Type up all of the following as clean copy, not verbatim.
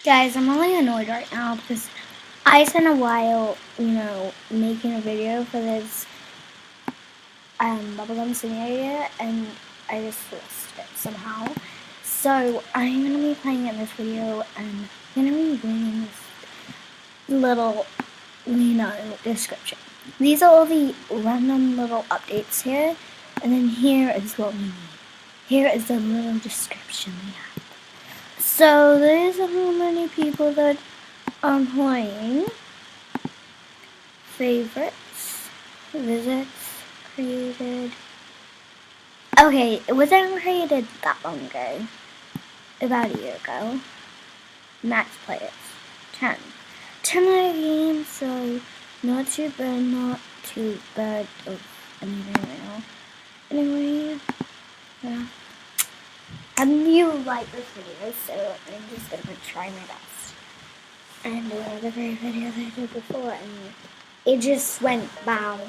Guys, I'm really annoyed right now because I spent a while, making a video for this Bubblegum Simulator, and I just lost it somehow. So I'm gonna be playing in this video, and I'm gonna be reading this little, description. These are all the random little updates here, and then here is what we need. Here is the little description we have. So there's how many people that are playing. Favorites, visits, created. Okay, it wasn't created that long ago. About a year ago. Max players, 10. 10 other games, so not too bad of anything right now. Anyway, yeah. You like this video, so I'm just gonna try my best. And the very video that I did before, and it just went wow.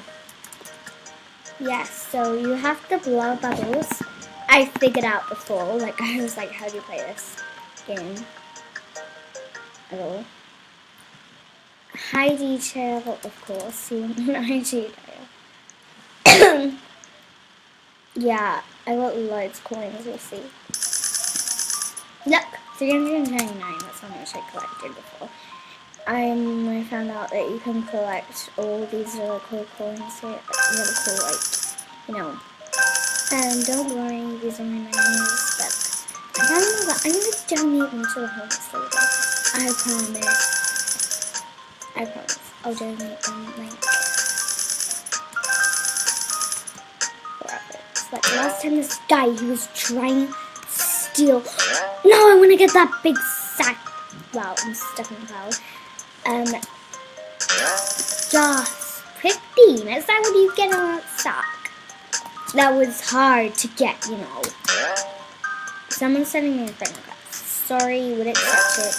Yes, so you have to blow bubbles. I figured out before, I was like, how do you play this game? At all. High detail, of course. You want high detail. Yeah, I got loads of coins, you'll see. Look, 399, that's how much I collected before. I found out that you can collect all these really cool coins here. Really cool, And don't worry, these are my names, but I found out that I'm going to donate them to the homeless later. I promise. I'll donate them, forever. It's like last time this guy, he was trying to steal. No, I want to get that big sack. Wow, I'm stuck in the cloud. Just 15. Is that what you get on that sack? That was hard to get, Someone's sending me a friend request. Sorry, you would accept it,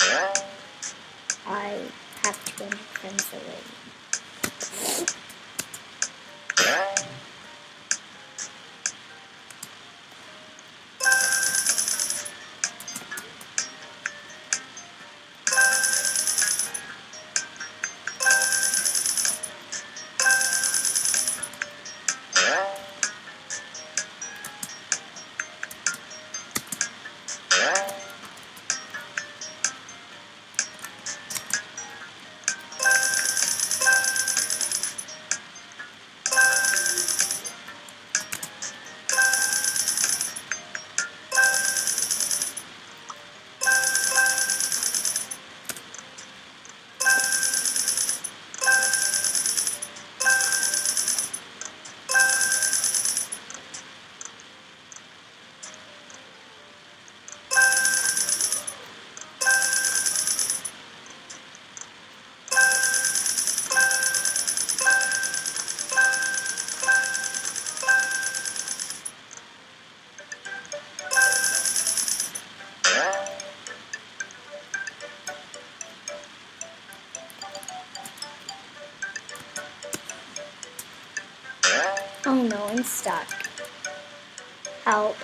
but I have 200 friends already. Oh no, I'm stuck. Help.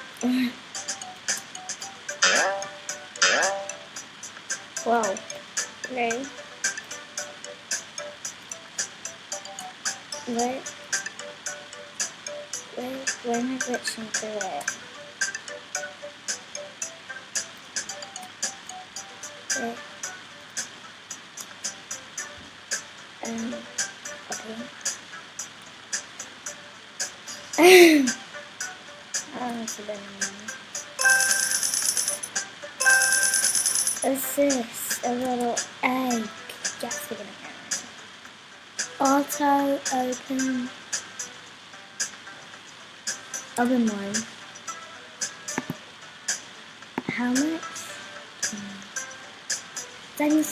Whoa. Okay. Where am I glitching through it? Okay. Oh, that's a bit annoying. What's this? A little egg. Yes, we're gonna get it. Auto open. Open one. How much? Diamonds.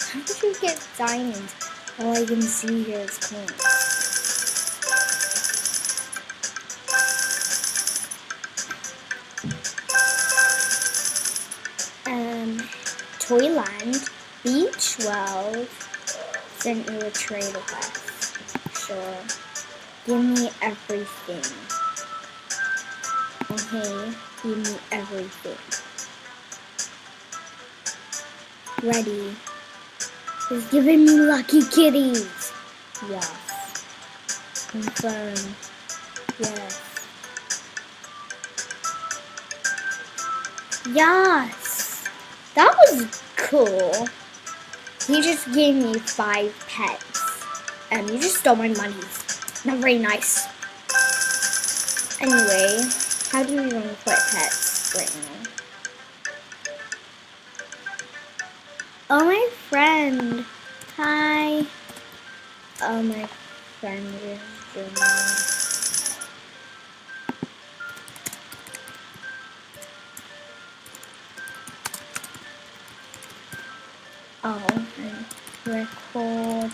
How did you get diamonds? All I can see here is coins. Toyland, Beach World, sent you a trade request. Sure. Give me everything. Okay, give me everything. Ready. He's giving me lucky kitties. Yes. Confirm. Yes. Yes. That was cool. He just gave me 5 pets. You just stole my money. Not very nice. Anyway, how do we want to put pets right now? Oh, my friend. Hi. Oh, my friend is doing oh, and recording.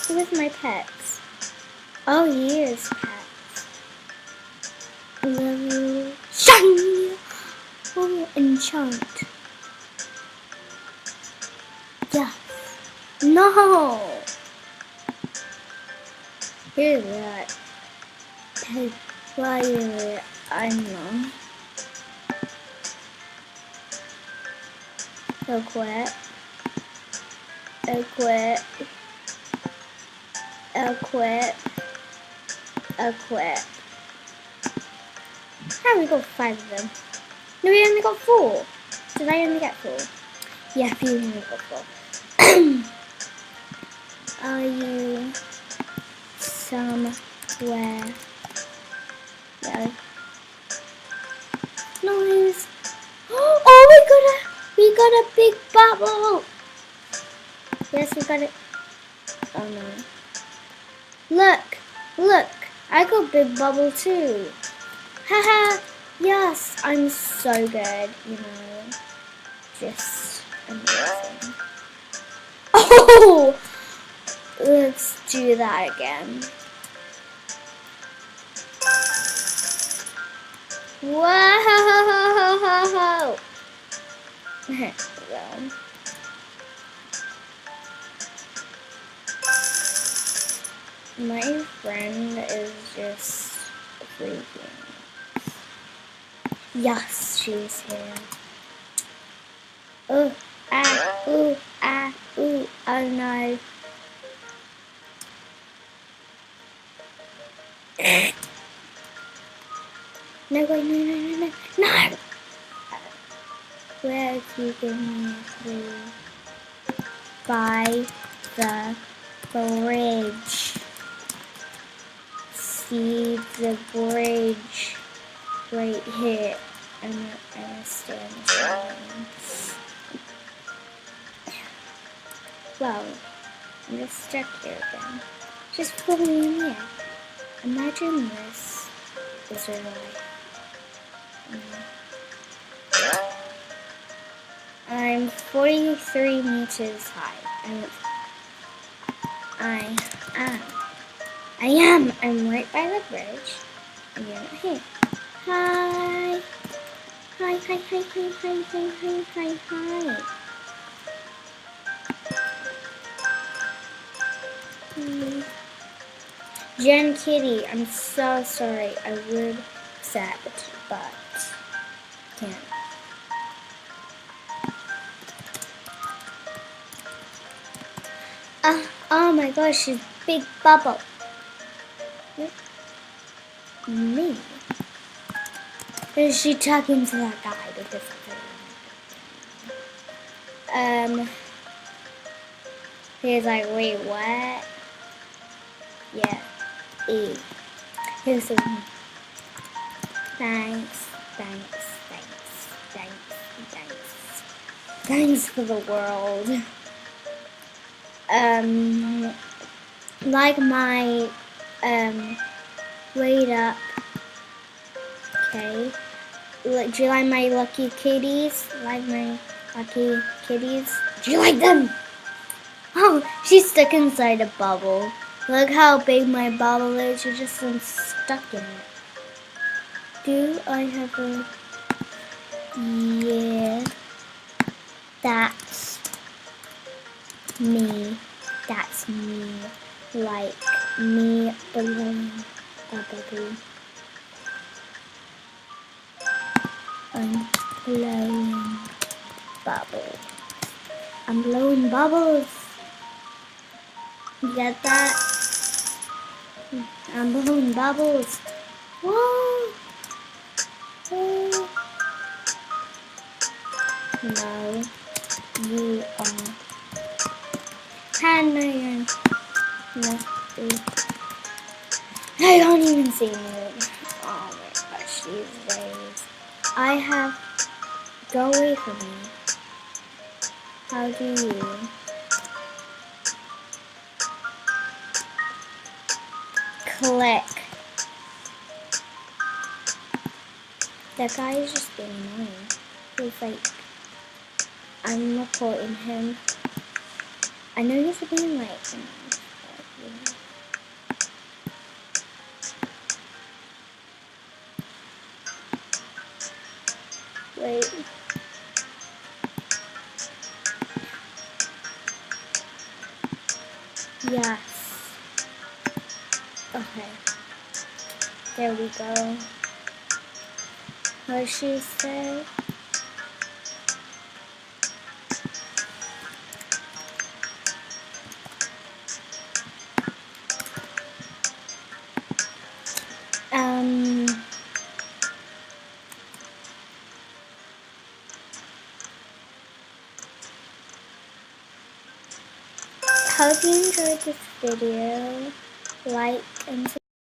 Where's my pets? Oh, here's pets. Level shiny. Oh, enchant. Yeah. No. Here's that. Pet fire. I know. Equip. Equip. Equip. Equip. How we got 5 of them? No, we only got 4. Did I only get 4? Yeah, you only got 4. Are you somewhere? No. Nice. Oh, we got a big bubble. Yes, we got it. Oh no. Look, I got big bubble too. Haha, yes, I'm so good, you know, just amazing. Oh, let's do that again. Whoa! Well. My friend is just freaking. Yes, she's here. Oh, oh no. No, wait, no. Where are you going to? By the bridge. See the bridge right here. I'm gonna stand there. Well, I'm just stuck here again. Just follow me here. Imagine this is your life. I'm 43 meters high. I am. I'm right by the bridge. And you're not here. Hi. Hi. Jen Kitty, I'm so sorry. I would accept, but can't. Oh my gosh, she's big bubble. Me? Is she talking to that guy? Because he's like, wait, what? Yeah. E. Here's the thanks for the world. Like my wait up. Okay. Do you like my lucky kitties? Like my lucky kitties? Do you like them? Oh, she's stuck inside a bubble. Look how big my bubble is. You're just stuck in it. Do I have a... Yeah. That's me. That's me. Like me belong a bubble. I'm blowing bubbles. I'm blowing bubbles. You get that? I'm blowing bubbles. Whoa! Whoa. No, you are. Hand nasty. I don't even see you. Oh my gosh, these days. I have. Go away from me. How do you? Click. That guy is just being annoying. He's like, I'm reporting him. I know he's being like, wait. Yes. Okay. There we go. What did she say? Hope you enjoyed this video. Like and subscribe.